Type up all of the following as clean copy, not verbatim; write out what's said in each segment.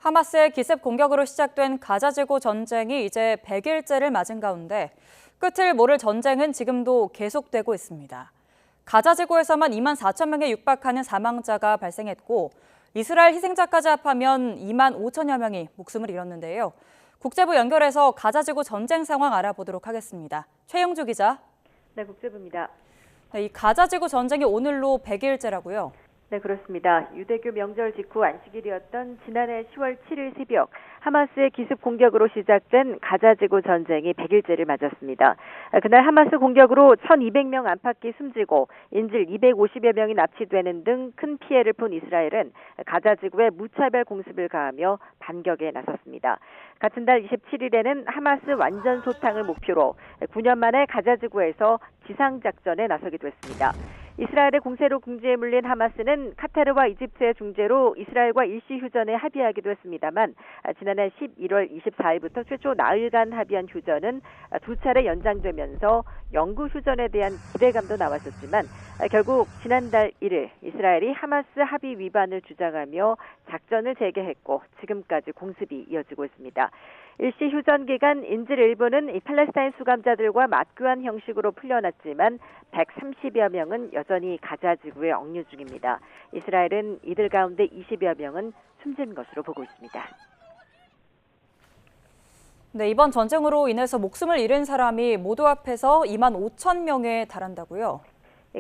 하마스의 기습 공격으로 시작된 가자지구 전쟁이 이제 100일째를 맞은 가운데 끝을 모를 전쟁은 지금도 계속되고 있습니다. 가자지구에서만 2만 4천 명에 육박하는 사망자가 발생했고 이스라엘 희생자까지 합하면 2만 5천여 명이 목숨을 잃었는데요. 국제부 연결해서 가자지구 전쟁 상황 알아보도록 하겠습니다. 최영주 기자. 네, 국제부입니다. 이 가자지구 전쟁이 오늘로 100일째라고요? 네, 그렇습니다. 유대교 명절 직후 안식일이었던 지난해 10월 7일 새벽 하마스의 기습 공격으로 시작된 가자지구 전쟁이 100일째를 맞았습니다. 그날 하마스 공격으로 1,200명 안팎이 숨지고 인질 250여 명이 납치되는 등 큰 피해를 본 이스라엘은 가자지구에 무차별 공습을 가하며 반격에 나섰습니다. 같은 달 27일에는 하마스 완전 소탕을 목표로 9년 만에 가자지구에서 지상작전에 나서기도 했습니다. 이스라엘의 공세로 궁지에 물린 하마스는 카타르와 이집트의 중재로 이스라엘과 일시휴전에 합의하기도 했습니다만 지난해 11월 24일부터 최초 나흘간 합의한 휴전은 두 차례 연장되면서 영구휴전에 대한 기대감도 나왔었지만 결국 지난달 1일 이스라엘이 하마스 합의 위반을 주장하며 작전을 재개했고 지금까지 공습이 이어지고 있습니다. 일시휴전 기간 인질 일부는 팔레스타인 수감자들과 맞교환 형식으로 풀려났지만 130여 명은 여전히 가자지구에 억류 중입니다. 이스라엘은 이들 가운데 20여 명은 숨진 것으로 보고 있습니다. 네, 이번 전쟁으로 인해서 목숨을 잃은 사람이 모두 합해서 2만 5천 명에 달한다고요?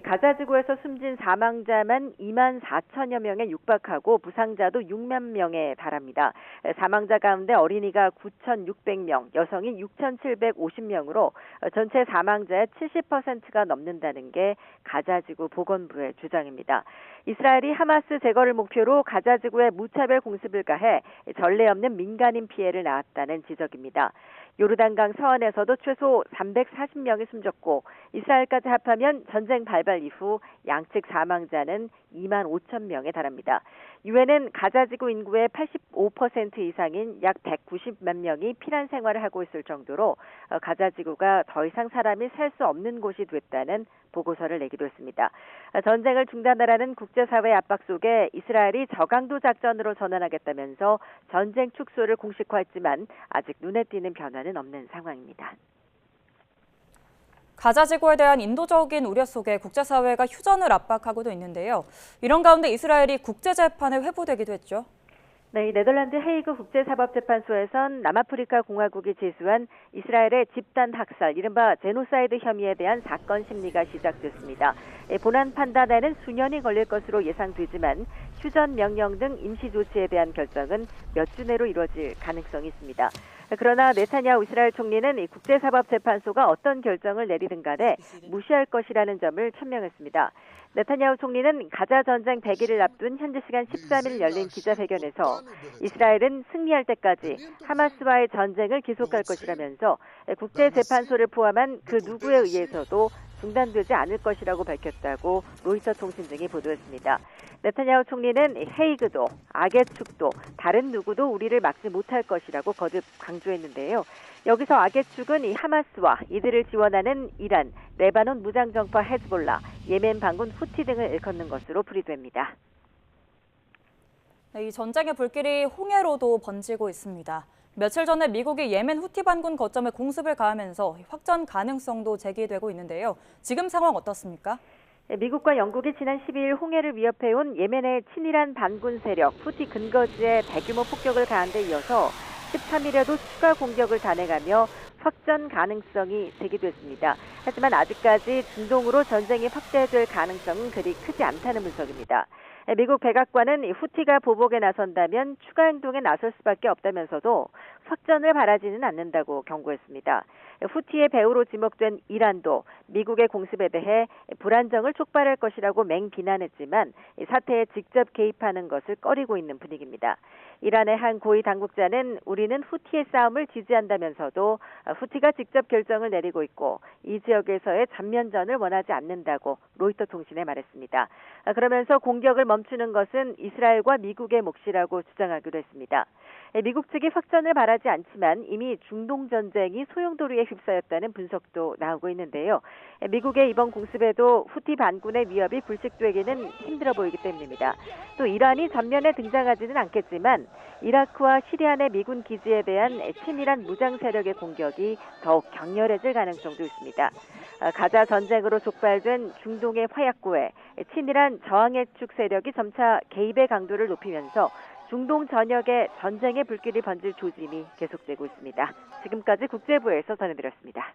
가자지구에서 숨진 사망자만 2만 4천여 명에 육박하고 부상자도 6만 명에 달합니다. 사망자 가운데 어린이가 9,600명, 여성이 6,750명으로 전체 사망자의 70%가 넘는다는 게 가자지구 보건부의 주장입니다. 이스라엘이 하마스 제거를 목표로 가자지구에 무차별 공습을 가해 전례 없는 민간인 피해를 낳았다는 지적입니다. 요르단강 서안에서도 최소 340명이 숨졌고 이스라엘까지 합하면 전쟁 발발 이후 양측 사망자는 2만 5천 명에 달합니다. 유엔은 가자지구 인구의 85% 이상인 약 190만 명이 피난 생활을 하고 있을 정도로 가자지구가 더 이상 사람이 살 수 없는 곳이 됐다는 보고서를 내기도 했습니다. 전쟁을 중단하라는 국제사회의 압박 속에 이스라엘이 저강도 작전으로 전환하겠다면서 전쟁 축소를 공식화했지만 아직 눈에 띄는 변화는 없는 상황입니다. 가자지구에 대한 인도적인 우려 속에 국제사회가 휴전을 압박하고도 있는데요. 이런 가운데 이스라엘이 국제재판에 회부되기도 했죠. 네, 네덜란드 헤이그 국제사법재판소에선 남아프리카 공화국이 제소한 이스라엘의 집단 학살, 이른바 제노사이드 혐의에 대한 사건 심리가 시작됐습니다. 본안 판단에는 수년이 걸릴 것으로 예상되지만 휴전 명령 등 임시 조치에 대한 결정은 몇 주 내로 이루어질 가능성이 있습니다. 그러나 네타냐후 이스라엘 총리는 국제사법재판소가 어떤 결정을 내리든 간에 무시할 것이라는 점을 천명했습니다. 네타냐후 총리는 가자 전쟁 100일을 앞둔 현지 시간 13일 열린 기자회견에서 이스라엘은 승리할 때까지 하마스와의 전쟁을 계속할 것이라면서 국제재판소를 포함한 그 누구에 의해서도 중단되지 않을 것이라고 밝혔다고 로이터 통신 등이 보도했습니다. 네타냐후 총리는 헤이그도 악의 축도 다른 누구도 우리를 막지 못할 것이라고 거듭 강조했는데요. 여기서 악의 축은 이 하마스와 이들을 지원하는 이란, 레바논 무장정파 헤즈볼라, 예멘 반군 후티 등을 일컫는 것으로 풀이됩니다. 이 전쟁의 불길이 홍해로도 번지고 있습니다. 며칠 전에 미국이 예멘 후티 반군 거점에 공습을 가하면서 확전 가능성도 제기되고 있는데요. 지금 상황 어떻습니까? 미국과 영국이 지난 12일 홍해를 위협해온 예멘의 친이란 반군 세력 후티 근거지에 대규모 폭격을 가한 데 이어서 13일에도 추가 공격을 단행하며 확전 가능성이 제기됐습니다. 하지만 아직까지 중동으로 전쟁이 확대될 가능성은 그리 크지 않다는 분석입니다. 미국 백악관은 후티가 보복에 나선다면 추가 행동에 나설 수밖에 없다면서도 확전을 바라지는 않는다고 경고했습니다. 후티의 배후로 지목된 이란도 미국의 공습에 대해 불안정을 촉발할 것이라고 맹비난했지만 사태에 직접 개입하는 것을 꺼리고 있는 분위기입니다. 이란의 한 고위 당국자는 우리는 후티의 싸움을 지지한다면서도 후티가 직접 결정을 내리고 있고 이 지역에서의 전면전을 원하지 않는다고 로이터 통신에 말했습니다. 그러면서 공격을 멈추는 것은 이스라엘과 미국의 몫이라고 주장하기도 했습니다. 미국 측이 확전을 바라지 않지만 이미 중동 전쟁이 소용돌이에 휩싸였다는 분석도 나오고 있는데요. 미국의 이번 공습에도 후티 반군의 위협이 불식되기는 힘들어 보이기 때문입니다. 또 이란이 전면에 등장하지는 않겠지만 한편 이라크와 시리아 내 미군 기지에 대한 친이란 무장 세력의 공격이 더욱 격렬해질 가능성도 있습니다. 가자 전쟁으로 촉발된 중동의 화약고에 친이란 저항의 축 세력이 점차 개입의 강도를 높이면서 중동 전역에 전쟁의 불길이 번질 조짐이 계속되고 있습니다. 지금까지 국제부에서 전해드렸습니다.